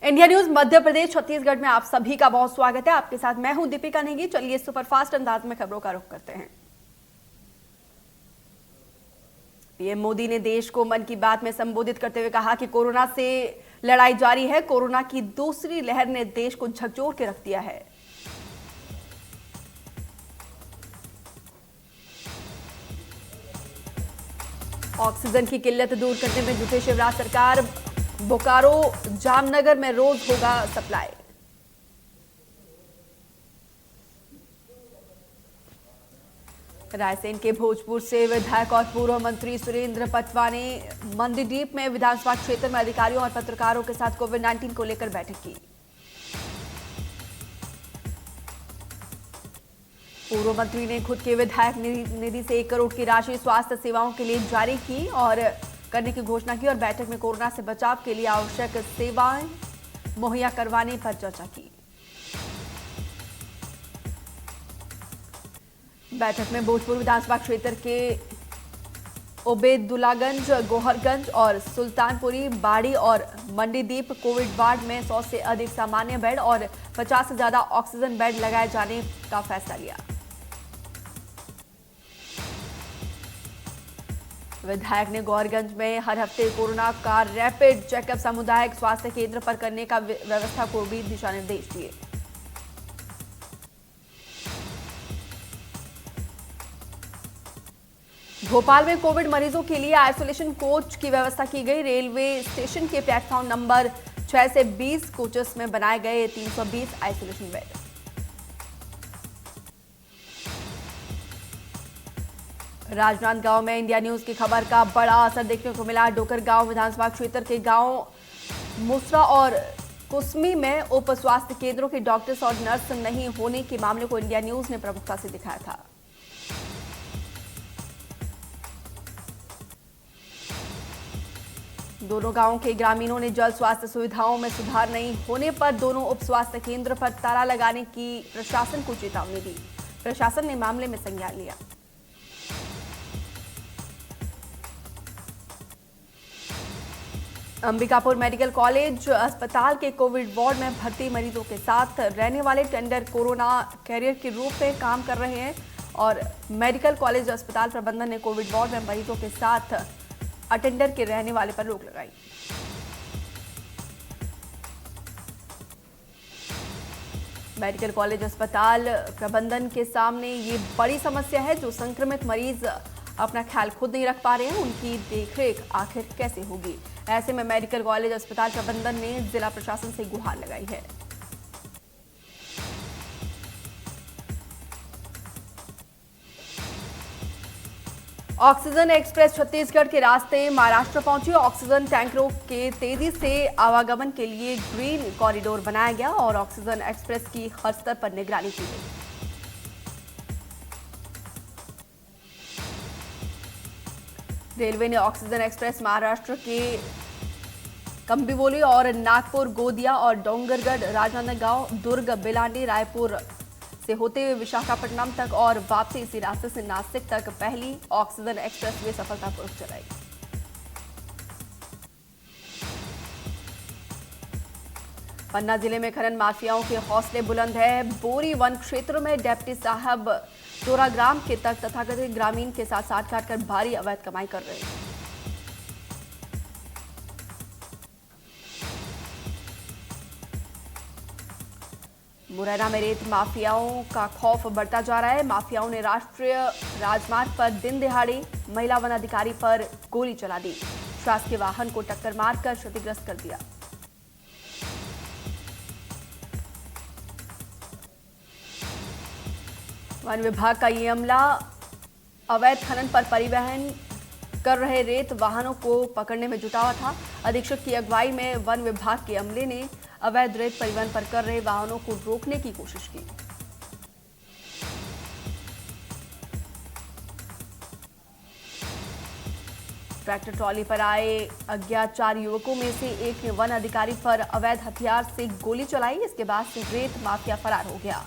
India news Madhya Pradesh Chhattisgarh में आप सभी का बहुत स्वागत है। आपके साथ मैं हूं दीपिका नेगी। चलिए सुपरफास्ट अंदाज में खबरों का रुख करते हैं। पीएम मोदी ने देश को मन की बात में संबोधित करते हुए कहा कि कोरोना से लड़ाई जारी है। कोरोना की दूसरी लहर ने देश को झकझोर के रख दिया है। ऑक्सीजन की किल्लत दूर करने में जुटे शिवराज सरकार। बोकारो जामनगर में रोज होगा सप्लाई। रायसेन के भोजपुर से विधायक और पूर्व मंत्री सुरेंद्र पटवा ने मंडीदीप में विधानसभा क्षेत्र में अधिकारियों और पत्रकारों के साथ कोविड-19 को लेकर बैठक की। पूर्व मंत्री ने खुद के विधायक निधि से 1 करोड़ की राशि स्वास्थ्य सेवाओं के लिए जारी की और करने की घोषणा की और बैठक में कोरोना से बचाव के लिए आवश्यक सेवाएं मुहैया करवाने पर चर्चा की। बैठक में भोजपुर विधानसभा क्षेत्र के ओबेदुल्लागंज, गोहरगंज और सुल्तानपुरी, बाड़ी और मंडीदीप कोविड वार्ड में 100 से अधिक सामान्य बेड और 50 से ज्यादा ऑक्सीजन बेड लगाए जाने का फैसला लिया। विधायक ने गौरगंज में हर हफ्ते कोरोना का रैपिड चेकअप सामुदायिक स्वास्थ्य केंद्र पर करने का व्यवस्था को भी दिशा निर्देश दिए। भोपाल में कोविड मरीजों के लिए आइसोलेशन कोच की व्यवस्था की गई। रेलवे स्टेशन के प्लेटफॉर्म नंबर 6 से 20 कोचेस में बनाए गए 320 आइसोलेशन बेड। राजनांदगांव में इंडिया न्यूज की खबर का बड़ा असर देखने को मिला। डोकरगांव विधानसभा क्षेत्र के गांव मुसरा और कुसमी में उप स्वास्थ्य केंद्रों के डॉक्टर्स और नर्स नहीं होने के मामले को इंडिया न्यूज ने प्रमुखता से दिखाया था। दोनों गांवों के ग्रामीणों ने जल स्वास्थ्य सुविधाओं में सुधार नहीं होने पर दोनों उप स्वास्थ्य केंद्र पर ताला लगाने की प्रशासन को चेतावनी दी। प्रशासन ने मामले में संज्ञान लिया। अंबिकापुर मेडिकल कॉलेज अस्पताल के कोविड वार्ड में भर्ती मरीजों के साथ रहने वाले टेंडर कोरोना कैरियर के रूप में काम कर रहे हैं और मेडिकल कॉलेज अस्पताल प्रबंधन ने कोविड वार्ड में मरीजों के साथ अटेंडर के रहने वाले पर रोक लगाई। मेडिकल कॉलेज अस्पताल प्रबंधन के सामने ये बड़ी समस्या है। जो संक्रमित मरीज अपना ख्याल खुद नहीं रख पा रहे हैं, उनकी देखरेख आखिर कैसे होगी। ऐसे में मेडिकल कॉलेज अस्पताल प्रबंधन ने जिला प्रशासन से गुहार लगाई है। ऑक्सीजन एक्सप्रेस छत्तीसगढ़ के रास्ते महाराष्ट्र पहुंची। ऑक्सीजन टैंकरों के तेजी से आवागमन के लिए ग्रीन कॉरिडोर बनाया गया और ऑक्सीजन एक्सप्रेस की हर स्तर पर निगरानी की गई। रेलवे ने ऑक्सीजन एक्सप्रेस महाराष्ट्र के कंबिवली और नागपुर, गोदिया और डोंगरगढ़, राजनांदगांव, दुर्ग, बेलाडी, रायपुर से होते हुए विशाखापट्टनम तक और वापसी इसी रास्ते से नासिक तक पहली ऑक्सीजन एक्सप्रेस वे सफलतापूर्वक चलाई। पन्ना जिले में खनन माफियाओं के हौसले बुलंद है। बोरी वन क्षेत्र में डेप्टी साहब चोराग्राम के तक तथाकथित ग्रामीण के साथ साठगांठ कर भारी अवैध कमाई कर रहे हैं। मुरैना में रेत माफियाओं का खौफ बढ़ता जा रहा है। माफियाओं ने राष्ट्रीय राजमार्ग पर दिन दिहाड़े महिला वन अधिकारी पर गोली चला दी। शासकीय वाहन को टक्कर मारकर क्षतिग्रस्त कर दिया। वन विभाग का ये अमला अवैध खनन पर परिवहन कर रहे रेत वाहनों को पकड़ने में जुटा हुआ था। अधीक्षक की अगुवाई में वन विभाग के अमले ने अवैध रेत परिवहन पर कर रहे वाहनों को रोकने की कोशिश की। ट्रैक्टर ट्रॉली पर आए अज्ञात 4 युवकों में से एक ने वन अधिकारी पर अवैध हथियार से गोली चलाई। इसके बाद से रेत माफिया फरार हो गया।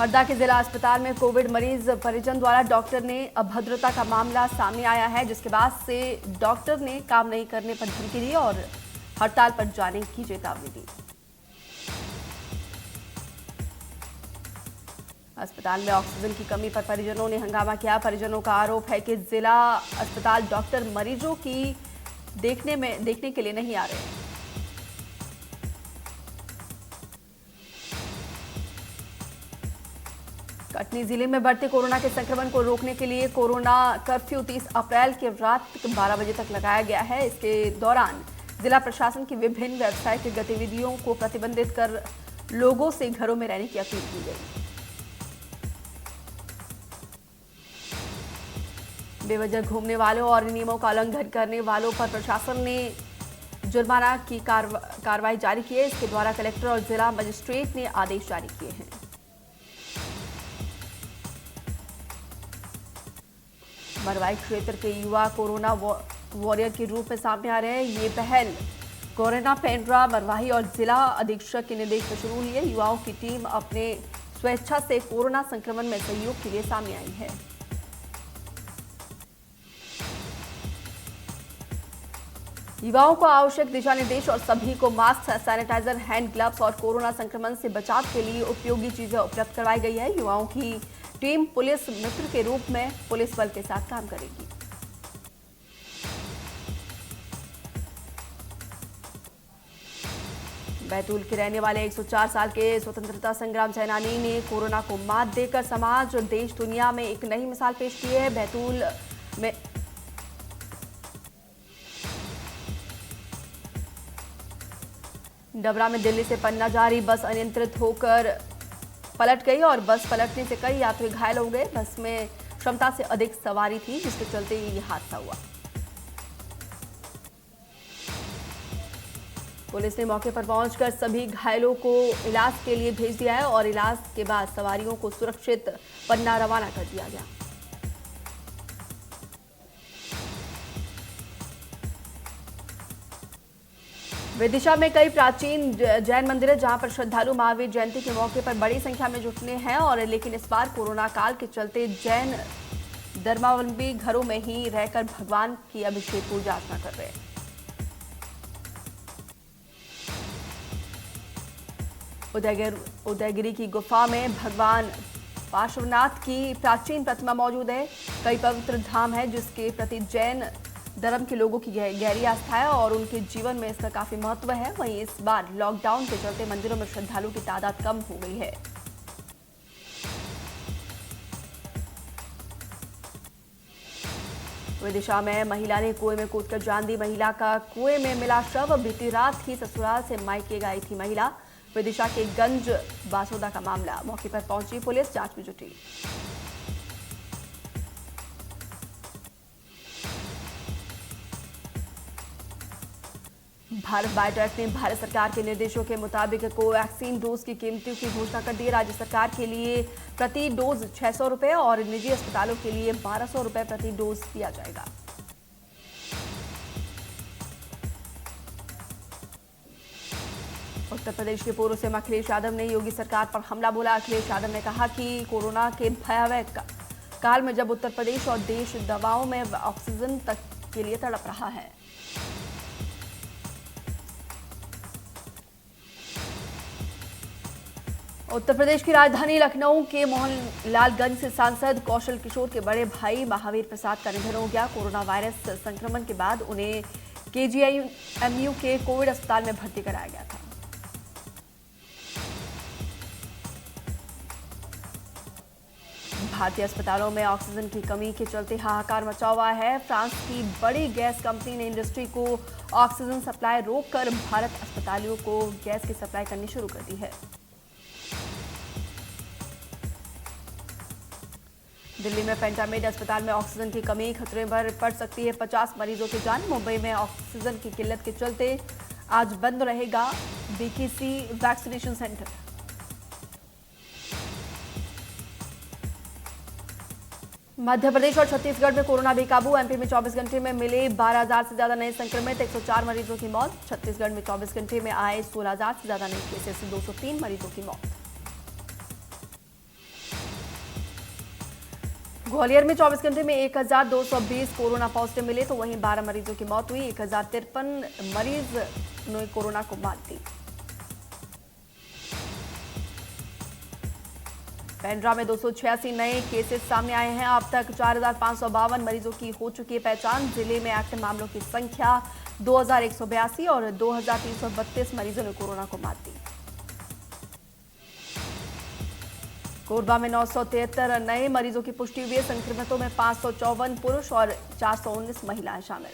हरदा के जिला अस्पताल में कोविड मरीज परिजन द्वारा डॉक्टर ने अभद्रता का मामला सामने आया है, जिसके बाद से डॉक्टर ने काम नहीं करने पर धमकी दी और हड़ताल पर जाने की चेतावनी दी। अस्पताल में ऑक्सीजन की कमी पर परिजनों ने हंगामा किया। परिजनों का आरोप है कि जिला अस्पताल डॉक्टर मरीजों की देखने के लिए नहीं आ रहे। कटनी जिले में बढ़ते कोरोना के संक्रमण को रोकने के लिए कोरोना कर्फ्यू 30 अप्रैल की रात 12 बजे तक लगाया गया है। इसके दौरान जिला प्रशासन की विभिन्न व्यावसायिक गतिविधियों को प्रतिबंधित कर लोगों से घरों में रहने की अपील की गई। बेवजह घूमने वालों और नियमों का उल्लंघन करने वालों पर प्रशासन ने जुर्माना की कार्रवाई जारी की है। इसके द्वारा कलेक्टर और जिला मजिस्ट्रेट ने आदेश जारी किए हैं। मरवाई क्षेत्र के युवा कोरोना वॉरियर के रूप में सामने आ रहे हैं। ये पहल कोरोना पेंड्रा मरवाही और जिला अधीक्षक के निर्देश पर शुरू हुई है। युवाओं की टीम अपने स्वेच्छा से कोरोना संक्रमण में सहयोग के लिए सामने आई है। युवाओं को आवश्यक दिशा निर्देश और सभी को मास्क, सैनिटाइजर, हैंड ग्लव्स और कोरोना संक्रमण से बचाव के लिए उपयोगी चीजें उपलब्ध करवाई गई है। युवाओं की टीम पुलिस मित्र के रूप में पुलिस बल के साथ काम करेगी। बैतूल के रहने वाले 104 साल के स्वतंत्रता संग्राम सेनानी ने कोरोना को मात देकर समाज और देश दुनिया में एक नई मिसाल पेश की है। बैतूल में डबरा में दिल्ली से पन्ना जा रही बस अनियंत्रित होकर पलट गई और बस पलटने से कई यात्री घायल हो गए। बस में क्षमता से अधिक सवारी थी, जिसके चलते ये हादसा हुआ। पुलिस ने मौके पर पहुंचकर सभी घायलों को इलाज के लिए भेज दिया है और इलाज के बाद सवारियों को सुरक्षित पन्ना रवाना कर दिया गया। विदिशा में कई प्राचीन जैन मंदिर है, जहां पर श्रद्धालु महावीर जयंती के मौके पर बड़ी संख्या में जुटने हैं और लेकिन इस बार कोरोना काल के चलते जैन धर्मावलंबी घरों में ही रहकर भगवान की अभिषेक पूजा अर्चना कर रहे हैं। उदयगिरी की गुफा में भगवान पार्श्वनाथ की प्राचीन प्रतिमा मौजूद है। कई पवित्र धाम है जिसके प्रति जैन धर्म के लोगों की गहरी आस्था है और उनके जीवन में इसका काफी महत्व है। वहीं इस बार लॉकडाउन के चलते मंदिरों में श्रद्धालुओं की तादाद कम हो गई है। विदिशा में महिला ने कुएं में कूदकर जान दी। महिला का कुएं में मिला शव। बीती रात ही ससुराल से मायके गई थी महिला। विदिशा के गंज बासोदा का मामला। मौके पर पहुंची पुलिस जांच में जुटी। भारत बायोटेक ने भारत सरकार के निर्देशों के मुताबिक कोवैक्सीन डोज की कीमतों की घोषणा कर दी। राज्य सरकार के लिए प्रति डोज 600 रुपए और निजी अस्पतालों के लिए 1200 रुपए प्रति डोज दिया जाएगा। उत्तर प्रदेश के पूर्व सीएम अखिलेश यादव ने योगी सरकार पर हमला बोला। अखिलेश यादव ने कहा कि कोरोना के भयावह काल में जब उत्तर प्रदेश और देश दवाओं में ऑक्सीजन तक के लिए तड़प रहा है। उत्तर प्रदेश की राजधानी लखनऊ के मोहनलालगंज से सांसद कौशल किशोर के बड़े भाई महावीर प्रसाद का निधन हो गया। कोरोना वायरस संक्रमण के बाद उन्हें केजीएमयू के कोविड अस्पताल में भर्ती कराया गया था। भारतीय अस्पतालों में ऑक्सीजन की कमी के चलते हाहाकार मचा हुआ है। फ्रांस की बड़ी गैस कंपनी ने इंडस्ट्री को ऑक्सीजन सप्लाई रोककर भारत अस्पतालों को गैस की सप्लाई करनी शुरू कर दी है। दिल्ली में पेंटामेड अस्पताल में ऑक्सीजन की कमी खतरे पर पड़ सकती है 50 मरीजों की जान। मुंबई में ऑक्सीजन की किल्लत के चलते आज बंद रहेगा BKC vaccination centre. Madhya Pradesh और छत्तीसगढ़ में कोरोना बेकाबू। एमपी में 24 घंटे में मिले 12,000 से ज्यादा नए संक्रमित, 104 मरीजों की मौत। छत्तीसगढ़ में 24 घंटे में आए 16,000 से ज्यादा नए केसेस, 203 मरीजों की मौत। ग्वालियर में 24 घंटे में 1220 कोरोना पॉजिटिव मिले तो वहीं 12 मरीजों की मौत हुई। 1053 मरीज ने कोरोना को मात दी। पेंड्रा में 286 नए केसेस सामने आए हैं। अब तक 4552 मरीजों की हो चुकी है पहचान। जिले में एक्टिव मामलों की संख्या 2182 और 2332 मरीजों ने कोरोना को मात दी। कोरबा में 973 नए मरीजों की पुष्टि हुई है। संक्रमितों में 554 पुरुष और 419 महिलाएं शामिल।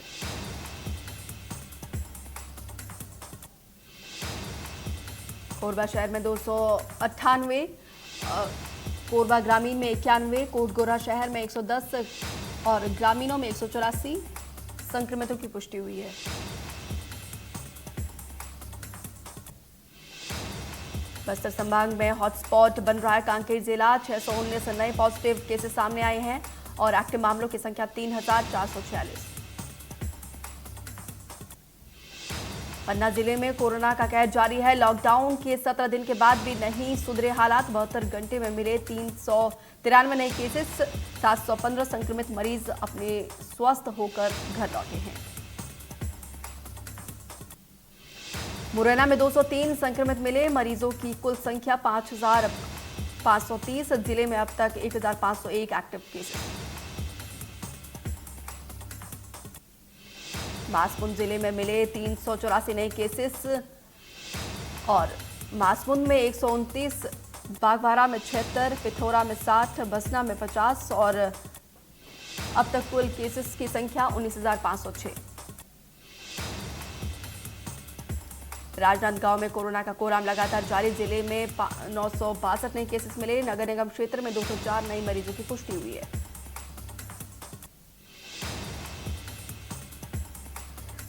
कोरबा शहर में 298, कोरबा ग्रामीण में 91, कोटगोरा शहर में 110 और ग्रामीणों में 184 संक्रमितों की पुष्टि हुई है। बस्तर संभाग में हॉटस्पॉट बन रहा है कांकेर जिला। 619 नए पॉजिटिव केसेस सामने आए हैं और एक्टिव मामलों की संख्या 3446। पन्ना जिले में कोरोना का कहर जारी है। लॉकडाउन के 17 दिन के बाद भी नहीं सुधरे हालात। 72 घंटे में मिले 393 नए केसेस। 715 संक्रमित मरीज अपने स्वस्थ होकर घर लौटे हैं। मुरैना में 203 संक्रमित मिले। मरीजों की कुल संख्या 5530। जिले में अब तक 1501 एक्टिव केसेस। बांसकुंड जिले में मिले 384 नए केसेस और बांसकुंड में 129, बागबाहरा में 76, पिथौरा में 60, बसना में 50 और अब तक कुल केसेस की संख्या 19,506। राजनांदगांव में कोरोना का कोराम लगातार जारी। जिले में 962 नए केसेस मिले। नगर निगम क्षेत्र में 204 नए मरीजों की पुष्टि हुई है।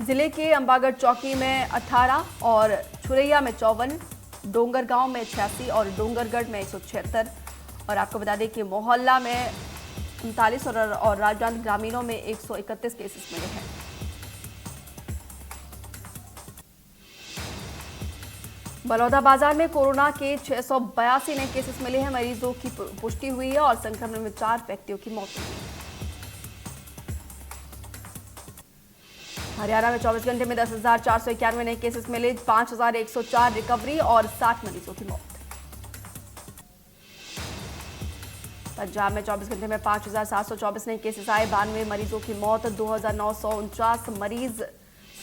जिले के अंबागढ़ चौकी में 18 और छुरैया में 54, डोंगरगांव में 86 और डोंगरगढ़ में 176 और आपको बता दें कि मोहल्ला में 39 और राजनांद ग्रामीणों में 131 केसेस मिले हैं। बलौदा बाजार में कोरोना के 682 नए केसेस मिले हैं। मरीजों की पुष्टि हुई है और संक्रमण में 4 व्यक्तियों की मौत हुई है। हरियाणा में 24 घंटे में 10,491 नए केसेस मिले। 5,104 रिकवरी और 60 मरीजों की मौत। पंजाब में 24 घंटे में 5,724 नए केसेस आए। 92 मरीजों की मौत। 2,949 मरीज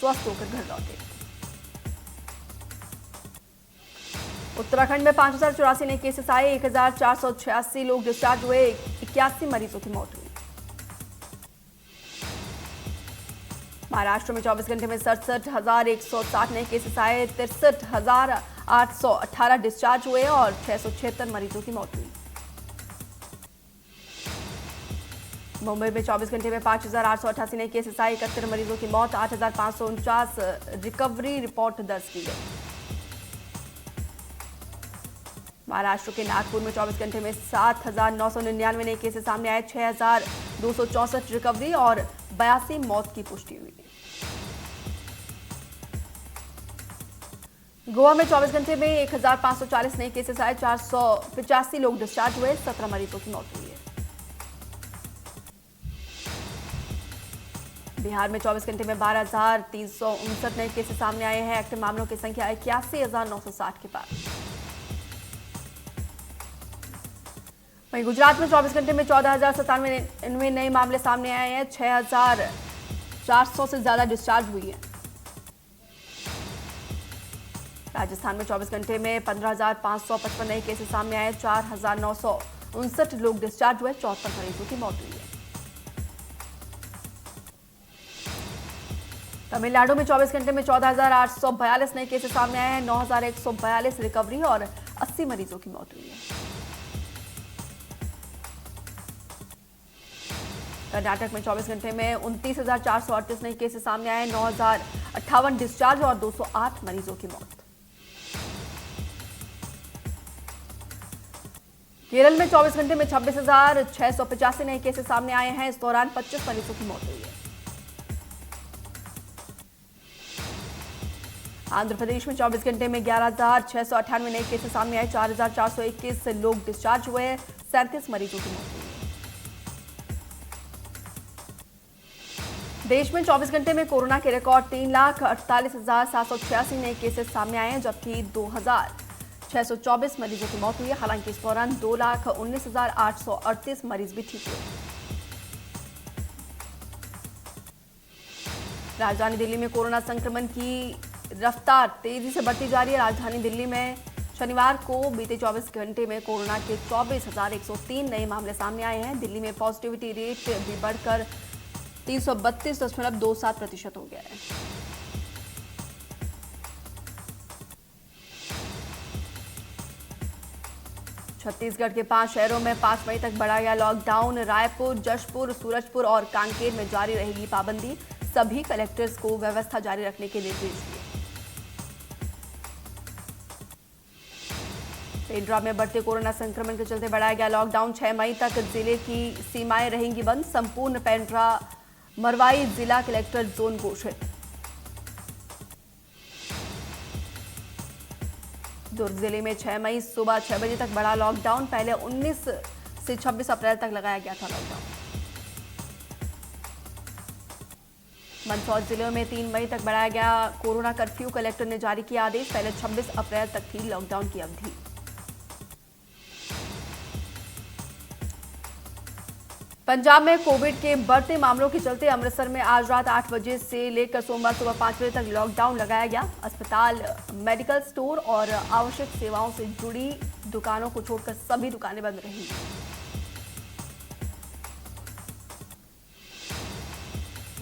स्वस्थ होकर घर लौटे। उत्तराखंड में 5,084 नए केसेस आए। 1,486 लोग डिस्चार्ज हुए। 81 मरीजों की मौत हुई। महाराष्ट्र में 24 घंटे में 67,160 नए केसेस आए। 63,818 डिस्चार्ज हुए और 676 मरीजों की मौत हुई। मुंबई में 24 घंटे में 5,888 नए केसेस आए। 71 मरीजों की मौत। 8,549 रिकवरी रिपोर्ट दर्ज की गई। महाराष्ट्र के नागपुर में 24 घंटे में 7,999 नए केसेस सामने आए। 6,264 रिकवरी और 82 मौत की पुष्टि हुई। गोवा में 24 घंटे में 1,540 नए केसेस आए। 485 लोग डिस्चार्ज हुए। 17 मरीजों की मौत हुई है। बिहार में 24 घंटे में 12,359 नए केसेस सामने आए हैं। एक्टिव मामलों की संख्या 81,960 के पार। वहीं गुजरात में 24 घंटे में 14,097 नए मामले सामने आए हैं। 6,400 से ज्यादा डिस्चार्ज हुई है। राजस्थान में 24 घंटे में 15,555 नए केसेस सामने आए। 4,959 लोग डिस्चार्ज हुए। 74 मरीजों की मौत हुई है। तमिलनाडु में 24 घंटे में 14,842 नए केसेस सामने आए हैं। 9,142 रिकवरी और 80 मरीजों की मौत हुई है। कर्नाटक में 24 घंटे में 29,438 नए केसेस सामने आए। 9,058 डिस्चार्ज और 208 मरीजों की मौत। केरल में 24 घंटे में 26,685 नए केसेस सामने आए हैं। इस दौरान 25 मरीजों की मौत हुई है। आंध्र प्रदेश में 24 घंटे में 11,698 नए केसेस सामने आए। 4,421 लोग डिस्चार्ज हुए। 37 मरीजों की मौत हुई है। देश में 24 घंटे में कोरोना के रिकॉर्ड 3,48,786 नए केसेस सामने आए हैं, जबकि 2,624 मरीजों की मौत हुई है। हालांकि इस दौरान 2,19,838 मरीज भी ठीक हुए। राजधानी दिल्ली में कोरोना संक्रमण की रफ्तार तेजी से बढ़ती जा रही है। राजधानी दिल्ली में शनिवार को बीते 24 घंटे में कोरोना के 24,103 नए मामले सामने आए हैं। दिल्ली में पॉजिटिविटी रेट भी बढ़कर 332.27% हो गया है। छत्तीसगढ़ के 5 शहरों में 5 मई तक बढ़ा गया लॉकडाउन। रायपुर, जशपुर, सूरजपुर और कांकेर में जारी रहेगी पाबंदी। सभी कलेक्टर्स को व्यवस्था जारी रखने के निर्देश दिए। पेंड्रा में बढ़ते कोरोना संक्रमण के चलते बढ़ाया गया लॉकडाउन। 6 मई तक जिले की सीमाएं रहेंगी बंद। संपूर्ण पेंड्रा मरवाई जिला कलेक्टर जोन घोषित। दुर्ग जिले में 6 मई सुबह 6 बजे तक बढ़ा लॉकडाउन। पहले 19 से 26 अप्रैल तक लगाया गया था लॉकडाउन। मंदसौर जिले में 3 मई तक बढ़ाया गया कोरोना कर्फ्यू। कलेक्टर ने जारी किया आदेश। पहले 26 अप्रैल तक थी लॉकडाउन की अवधि। पंजाब में कोविड के बढ़ते मामलों के चलते अमृतसर में आज रात 8 बजे से लेकर सोमवार सुबह 5 बजे तक लॉकडाउन लगाया गया। अस्पताल, मेडिकल स्टोर और आवश्यक सेवाओं से जुड़ी दुकानों को छोड़कर सभी दुकानें बंद रहेंगी।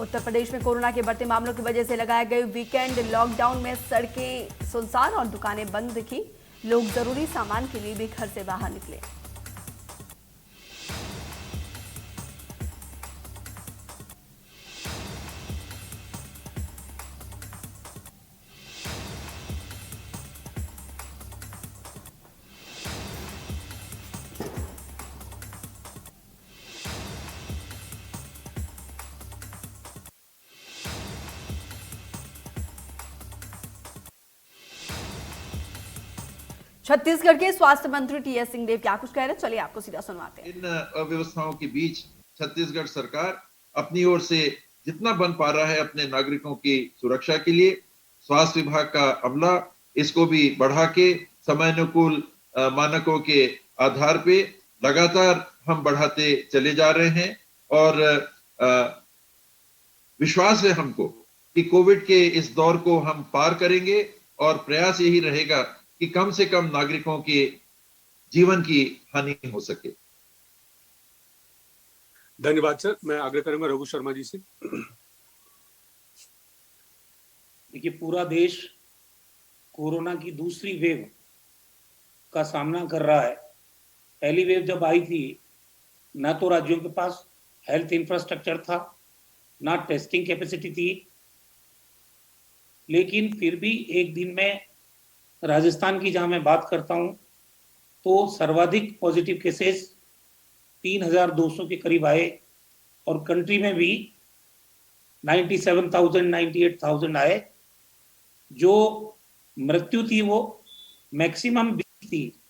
उत्तर प्रदेश में कोरोना के बढ़ते मामलों की वजह से लगाए गए वीकेंड लॉकडाउन में सड़कें सुनसान और दुकानें बंद दिखी। लोग जरूरी सामान के लिए भी घर से बाहर निकले। छत्तीसगढ़ के स्वास्थ्य मंत्री टीएस सिंहदेव क्या कुछ कह रहे हैं, चलिए आपको सीधा सुनवाते हैं। इन अव्यवस्थाओं के बीच छत्तीसगढ़ सरकार अपनी ओर से जितना बन पा रहा है अपने नागरिकों की सुरक्षा के लिए, स्वास्थ्य विभाग का अमला इसको भी बढ़ा के समयानुकूल मानकों के आधार पे लगातार हम बढ़ाते चले जा रहे हैं। और विश्वास है हमको कि कोविड के इस दौर को हम पार करेंगे और प्रयास यही रहेगा कि कम से कम नागरिकों के जीवन की हानि हो सके। धन्यवाद सर। मैं आग्रह करूंगा रघु शर्मा जी से। देखिए, पूरा देश कोरोना की दूसरी वेव का सामना कर रहा है। पहली वेव जब आई थी, ना तो राज्यों के पास हेल्थ इंफ्रास्ट्रक्चर था, ना टेस्टिंग कैपेसिटी थी, लेकिन फिर भी एक दिन में राजस्थान की जहां मैं बात करता हूं तो सर्वाधिक पॉजिटिव केसेस 3,200 के करीब आए और कंट्री में भी 97,000 98,000 आए। जो मृत्यु थी वो मैक्सिमम 20 थी,